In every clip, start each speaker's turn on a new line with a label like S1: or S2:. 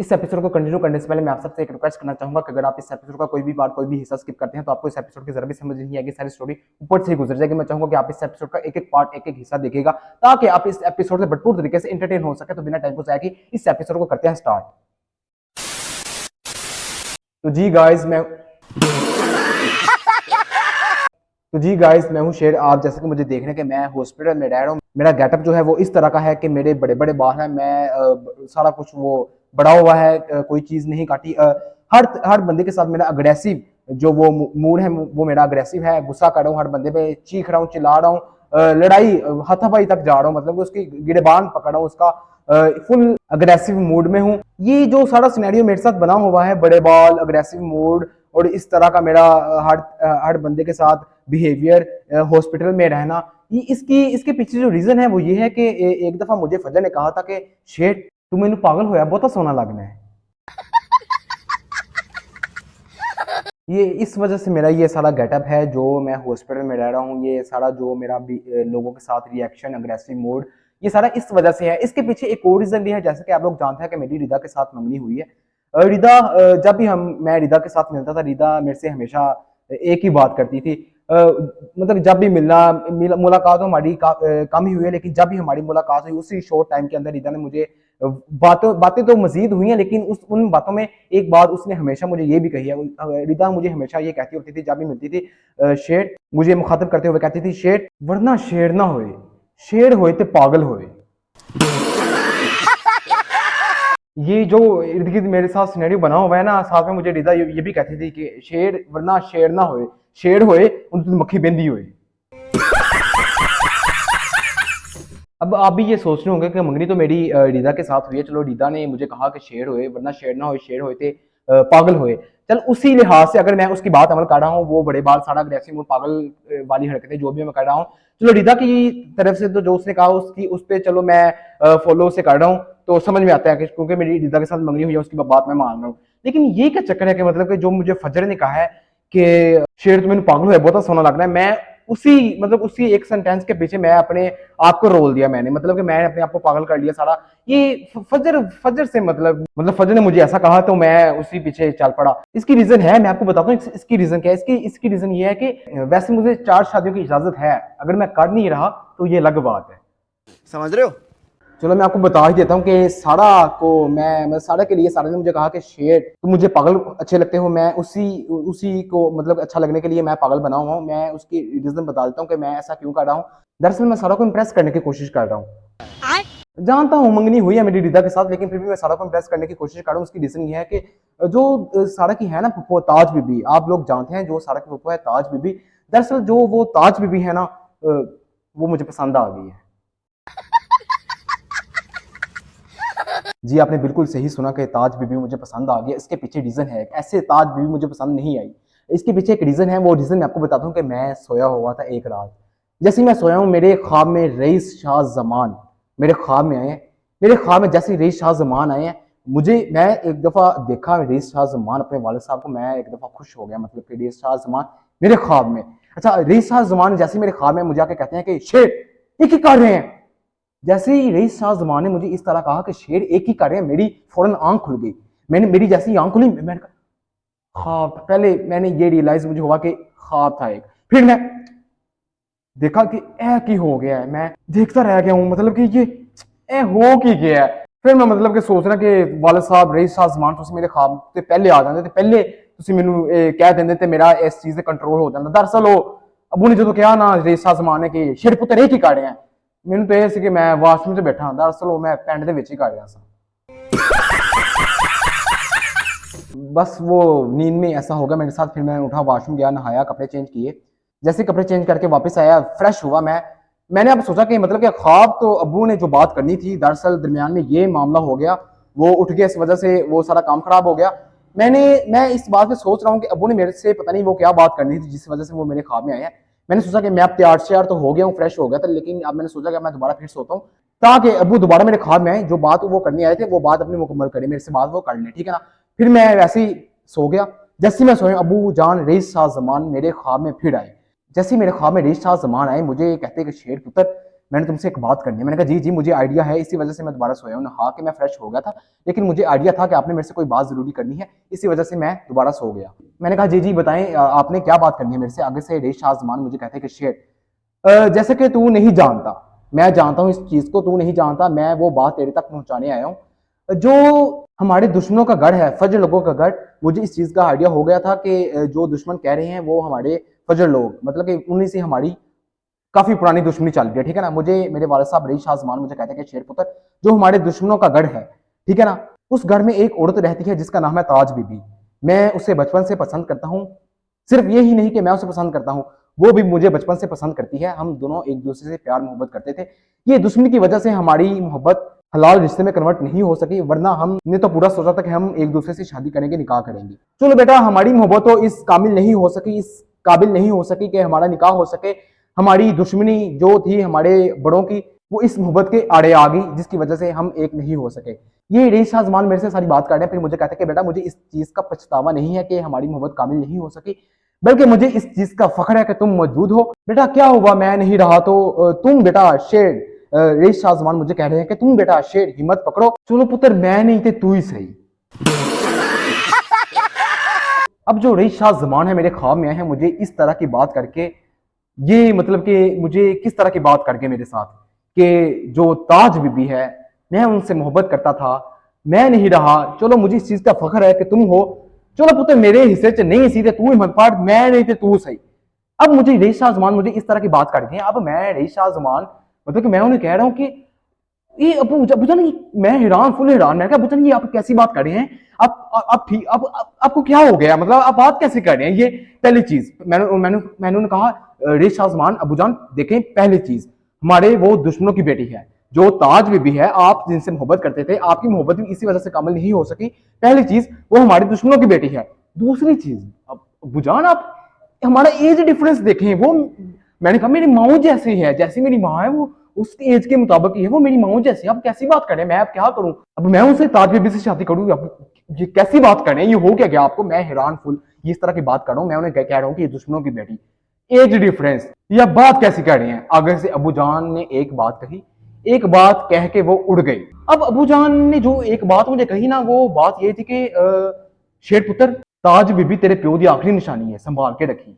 S1: इस एपिसोड को कंटिन्यू करने से पहले मैं आप सबसे एक रिक्वेस्ट करना चाहूंगा कि अगर आप इस एपिसोड का कोई भी पार्ट कोई भी हिस्सा स्किप करते हैं तो आपको इस एपिसोड की जरा भी समझ नहीं आएगी, सारी स्टोरी ऊपर से ही गुजर जाएगी। मैं चाहूंगा कि आप इस एपिसोड का एक एक पार्ट एक एक हिस्सा देखिएगा ताकि आप इस एपिसोड से भरपूर तरीके से एंटरटेन हो सके। तो बिना टाइम को जाए कि इस एपिसोड को करते हैं स्टार्ट। तो जी गाइस मैं हूं शेर। आप जैसे कि मुझे देख रहे हैं कि मैं हॉस्पिटल में रह रहा हूं। मेरा गेटअप जो है वो इस तरह का है कि मेरे बड़े बड़े बाल हैं, मैं सारा कुछ वो बड़ा हुआ है, कोई चीज नहीं काटी। हर बंदे के साथ मेरा अग्रेसिव जो वो मूड है वो मेरा अग्रेसिव है। गुस्सा कर रहा हूँ, हर बंदे पे चीख रहा हूँ, चिल्ला रहा हूँ, लड़ाई हाथापाई तक जा रहा हूँ, मतलब उसकी गिरबान पकड़ रहा हूँ, उसका फुल अग्रेसिव मूड में हूँ। ये जो सारा सिनेरियो मेरे साथ बना हुआ है, बड़े बाल, अग्रेसिव मूड और इस तरह का मेरा हर बंदे के साथ बिहेवियर, हॉस्पिटल में रहना, ये इसके पीछे जो रीजन है वो ये है कि एक दफा मुझे फजर ने कहा था कि शेठ तू मैनू पागल होया बहुत सोना लगना है। ये इस वजह से मेरा ये सारा गेटअप है जो मैं हॉस्पिटल में रह रहा हूँ। ये सारा जो मेरा लोगों के साथ रिएक्शन, अग्रेसिव मोड, ये सारा इस वजह से है। इसके पीछे एक और रीजन भी है, जैसे कि आप लोग जानते हैं कि मेरी रिदा के साथ मंगनी हुई है। रिदा, जब भी मैं रिदा के साथ मिलता था, रिदा मेरे से हमेशा एक ही बात करती थी। मतलब जब भी मुलाकात तो हमारी कम ही हुई है, लेकिन जब भी हमारी मुलाकात हुई उसी शॉर्ट टाइम के अंदर रिदा ने मुझे बातें तो मजीद हुई हैं, लेकिन उन बातों में एक बात उसने हमेशा मुझे ये भी कही है। रिदा मुझे हमेशा ये कहती होती थी जब भी मिलती थी, शेर, मुझे मुखातब करते हुए कहती थी, शेर वरना शेर ना होए, शेर होए ते पागल होए। ये जो इर्द गिर्द मेरे साथ सिनेरियो बना हुआ है ना, साथ में मुझे रिदा ये भी कहती थी कि शेर वरना शेर ना होए, शेर होए उन मक्खी बेंदी होए। अब आप भी ये सोच रहे होंगे कि मंगनी तो मेरी रिदा के साथ हुई है, चलो रिदा ने मुझे कहा कि शेर होए वरना शेर ना होए, शेर होए थे पागल होए। चल उसी लिहाज से अगर मैं उसकी बात अमल कर रहा हूँ, वो बड़े बाल, सारा अग्रेसिव और पागल वाली हरकतें जो भी मैं कर रहा हूँ, चलो रिदा की तरफ से तो जो उसने कहा उसकी उस पर चलो मैं फॉलो से कर रहा हूँ, तो समझ में आता है कि क्योंकि मेरी रिदा के साथ मंगनी हुई है उसकी बात मैं मान रहा हूँ। लेकिन ये क्या चक्कर है कि मतलब कि जो मुझे फजर ने कहा है कि शेर तुम्हें पागल हुआ बहुत सोना लगना है, मैं उसी एक सेंटेंस के पीछे मैं अपने आप को रोल दिया, मैंने मतलब कि मैं अपने आप को पागल कर लिया सारा। ये फजर से मतलब फजर ने मुझे ऐसा कहा तो मैं उसी पीछे चल पड़ा। इसकी रीजन है, मैं आपको बताता हूँ इसकी रीजन क्या है। इसकी रीजन ये है कि वैसे मुझे 4 शादियों की इजाजत है, अगर मैं कर नहीं रहा तो ये अलग बात है। समझ रहे हो? चलो मैं आपको बता ही देता हूँ कि सारा के लिए सारा ने मुझे कहा कि शेर तुम मुझे पागल अच्छे लगते हो, मैं उसी को मतलब अच्छा लगने के लिए मैं पागल बना हुआ हूँ। मैं उसकी रीजन बता देता हूँ कि मैं ऐसा क्यों कर रहा हूँ। दरअसल मैं सारा को इम्प्रेस करने की कोशिश कर रहा हूँ। जानता हूँ मंगनी हुई है मेरी रिदा के साथ, लेकिन फिर भी मैं सारा को इम्प्रेस करने की कोशिश कर रहा हूँ। उसकी रीजन ये है कि जो सारा की है ना फुप्पो ताज बीबी, आप लोग जानते हैं जो सारा की फुप्पो है ताज बीबी, दरअसल जो वो ताज बीबी है ना, वो मुझे पसंद आ गई है। जी आपने बिल्कुल सही सुना कि ताज बीबी मुझे पसंद आ गया। इसके पीछे रीजन है, ऐसे ताज बीबी मुझे पसंद नहीं आई। इसके पीछे एक रीजन है, वो रीजन मैं आपको बताता हूँ कि मैं सोया हुआ था एक रात। जैसे मैं सोया हूँ, मेरे ख्वाब में रईस शाह जमान मेरे ख्वाब में आए हैं। मेरे ख्वाब में जैसे रईस शाह जमान आए हैं, मैं एक दफा देखा रईस शाह जमान अपने वालिद साहब को, मैं एक दफा खुश हो गया, मतलब कि रईस शाह जमान मेरे ख्वाब में। अच्छा, रईस शाह जमान जैसे मेरे ख्वाब में मुझे आके कहते हैं कि शेर ये क्या कर रहे हैं। जैसे ही रईस शाह जमान ने मुझे इस तरह कहा कि शेर एक ही कर रहे हैं, मेरी फौरन आंख खुल गई। मेरी जैसी आंख खुली, मैंने कहा ख्वाब। पहले मैंने ये रियलाइज मुझे हुआ कि ख्वाब था एक। फिर मैं देखा कि ऐ की हो गया है, मैं देखता रह गया हूँ, मतलब कि ये ऐ हो की गया है। फिर मैं मतलब कि सोचना कि वालिद साहब रईस शाह जमान तुम मेरे ख्वाब से पहले आ जाते, पहले तुम मैनू कह देंगे तो मेरा इस चीज से कंट्रोल हो जाता। दरअसल वो अबू ने जो कहा ना रईस शाह जमान ने कि शेर पुत्र एक ही कर रहे हैं, मैनू तो यह सी कि मैं वाशरूम से बैठा, दरअसल वो मैं पेंट के विच ही कर रहा था। बस वो नींद में ऐसा हो गया मेरे साथ। फिर मैं उठा, वाशरूम गया, नहाया, कपड़े चेंज किए। जैसे कपड़े चेंज करके वापस आया, फ्रेश हुआ, मैंने अब सोचा कि मतलब कि ख्वाब तो अबू ने जो बात करनी थी, दरअसल दरमियान में ये मामला हो गया, वो उठ गया, इस वजह से वो सारा काम खराब हो गया। मैं इस बात पे सोच रहा हूँ कि अबू ने मेरे से पता नहीं वो क्या बात करनी थी जिस वजह से वो मेरे ख्वाब में आए हैं। मैंने सोचा कि मैं अब तैयार तो हो गया हूँ, फ्रेश हो गया था, लेकिन अब मैंने सोचा कि मैं दोबारा फिर सोता हूँ ताकि अबू दोबारा मेरे ख्वाब में आए, जो बात वो करने आए थे वो बात अपनी मुकम्मल करें, मेरे से बात वो कर लें, ठीक है ना। फिर मैं वैसे ही सो गया। जैसे मैं सोया, अबू जान रईस शाह जमान मेरे ख्वाब में फिर आए। जैसे मेरे ख्वाब में रईस शाह जमान आए, मुझे कहते कि शेर पुत्र मैंने तुमसे एक बात करनी है। मैंने कहा जी जी मुझे आइडिया है, इसी वजह से मैं दोबारा सोया हूँ। नहा के मैं फ्रेश हो गया था, लेकिन मुझे आइडिया था कि आपने मेरे से कोई बात जरूरी करनी है, इसी वजह से मैं दोबारा सो गया। मैंने कहा जी जी बताएं आपने क्या बात करनी है मेरे से। आगे से रेश शाहजमान मुझे कहते हैं कि शेर जैसे कि तू नहीं जानता, मैं जानता हूँ इस चीज को, तू नहीं जानता, मैं वो बात तेरे तक पहुंचाने आया हूँ। जो हमारे दुश्मनों का गढ़ है, फजर लोगों का गढ़, मुझे इस चीज का आइडिया हो गया था कि जो दुश्मन कह रहे हैं वो हमारे फजर लोग, मतलब कि उन्हीं से हमारी काफी पुरानी दुश्मनी चल रही है, ठीक है ना। मुझे मेरे वाले साहब रईस शाहजमान मुझे कहते हैं कि शेर पुत्र, जो हमारे दुश्मनों का गढ़ है, ठीक है ना, उस घर में एक औरत रहती है जिसका नाम है ताज बीबी। मैं उसे बचपन से पसंद करता हूँ। सिर्फ ये ही नहीं कि मैं उसे पसंद करता हूँ, वो भी मुझे बचपन से पसंद करती है। हम दोनों एक दूसरे से प्यार मोहब्बत करते थे। ये दुश्मनी की वजह से हमारी मोहब्बत हलाल रिश्ते में कन्वर्ट नहीं हो सकी, वरना हमने तो पूरा सोचा था कि हम एक दूसरे से शादी करेंगे, निकाह करेंगे। चलो बेटा, हमारी मोहब्बत तो इस काबिल नहीं हो सकी, इस काबिल नहीं हो सकी कि हमारा निकाह हो सके। हमारी दुश्मनी जो थी हमारे बड़ों की, वो इस मोहब्बत के आड़े आ गई, जिसकी वजह से हम एक नहीं हो सके। ये रईस शाहजमान मेरे से सारी बात कर रहे हैं, फिर मुझे कहते हैं कि बेटा मुझे इस चीज का पछतावा नहीं है कि हमारी मोहब्बत काबिल नहीं हो सकी, बल्कि मुझे इस चीज का फख्र है कि तुम मौजूद हो। बेटा क्या हुआ, मैं नहीं रहा तो तुम बेटा शेर, रईस शाहजमान मुझे कह रहे हैं कि तुम बेटा शेर, हिम्मत पकड़ो। चलो पुत्र, मैं नहीं थे तू ही सही। अब जो रईस शाहजमान है मेरे ख्वाब में आए हैं मुझे इस तरह की बात करके, ये मतलब कि मुझे किस तरह की बात करके मेरे साथ, कि जो ताज बीबी है, मैं उनसे मोहब्बत करता था, मैं नहीं रहा। चलो मुझे इस चीज का फख्र है कि तुम हो। चलो पुत्र, मेरे हिस्से से नहीं सीधे तू हिम्मत पाड़, मैं नहीं थे तू सही। अब मुझे रईस शाहजमान मुझे इस तरह की बात कर दी है। अब मैं रईस शाहजमान, मतलब कि मैं उन्हें कह रहा हूँ कि ये अबू जान, मैं हैरान, फुल हैरान। मैं क्या अबू जान, ये आप कैसी बात कर रहे हैं? आप ठीक, अब आपको क्या हो गया, मतलब आप बात कैसे कर रहे हैं? ये पहली चीज मैंने मैंने मैंने उन्हें कहा रेश शाहजमान अबू जान देखें, पहली चीज हमारे वो दुश्मनों की बेटी है जो ताज बीबी है, आप जिनसे मोहब्बत करते थे, आपकी मोहब्बत भी इसी वजह से कामिल नहीं हो सकी। पहली चीज, वो हमारे दुश्मनों की बेटी है। दूसरी चीज, अबू जान आप हमारा एज डिफरेंस देखें, वो मैंने कहा मेरी माँ जैसी है, जैसी मेरी माँ है वो उसकी एज के मुताबिक ही है, वो मेरी माँ जैसी। अब कैसी बात करें, मैं अब क्या करूं? अब मैं उनसे ताज बीबी से शादी करूं? अब ये कैसी बात करें, ये हो क्या गया आपको? मैं हैरान फुल ये इस तरह की बात कर रहा हूं। मैं उन्हें कह रहा हूं कि ये दुश्मनों की बेटी, एज डिफरेंस, यह बात कैसी कर रहे हैं? आगे से अबू जान ने एक बात कही, एक बात कह के वो उड़ गई। अब अबू जान ने जो एक बात मुझे कही ना, वो बात ये थी कि शेर पुत्र, ताज बीबी तेरे प्यो की आखिरी निशानी है, संभाल के रखी।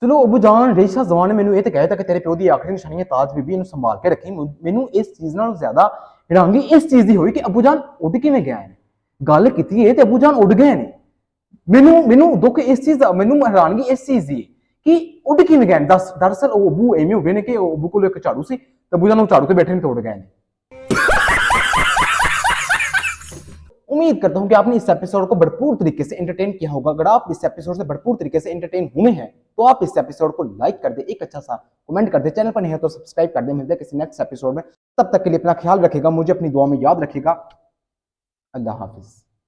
S1: चलो अबू जान रईस शाहजमान ने मैनू ये तो कहा था कि तेरे प्यो की आखिरी निशानी है ताज बीबी, इन्हें संभाल के रखी। मैनू इस चीज नाल ज्यादा हैरानगी इस चीज की हुई कि अबू जान उड़ किवें गया है। गल की है अबू जान उड़ गए ने। मैनू मैनू दुख इस चीज, मैनू हैरानगी इस चीज की कि उड़ किवें गए। दरअसल अबू एवें हो गए ने कि अबू को एक झाड़ू सी, तो अबू जान झाड़ू ते बैठे ने तो उड़ गए ने। उम्मीद करता हूं कि आपने इस एपिसोड को भरपूर तरीके से एंटरटेन किया होगा। अगर आप इस एपिसोड से भरपूर तरीके से एंटरटेन हुए हैं तो आप इस एपिसोड को लाइक कर दे, एक अच्छा सा कमेंट कर दे, चैनल पर नहीं है तो सब्सक्राइब कर दे। मिलते हैं किसी नेक्स्ट एपिसोड में, तब तक के लिए अपना ख्याल रखिएगा, मुझे अपनी दुआ में याद रखिएगा। अल्लाह हाफिज।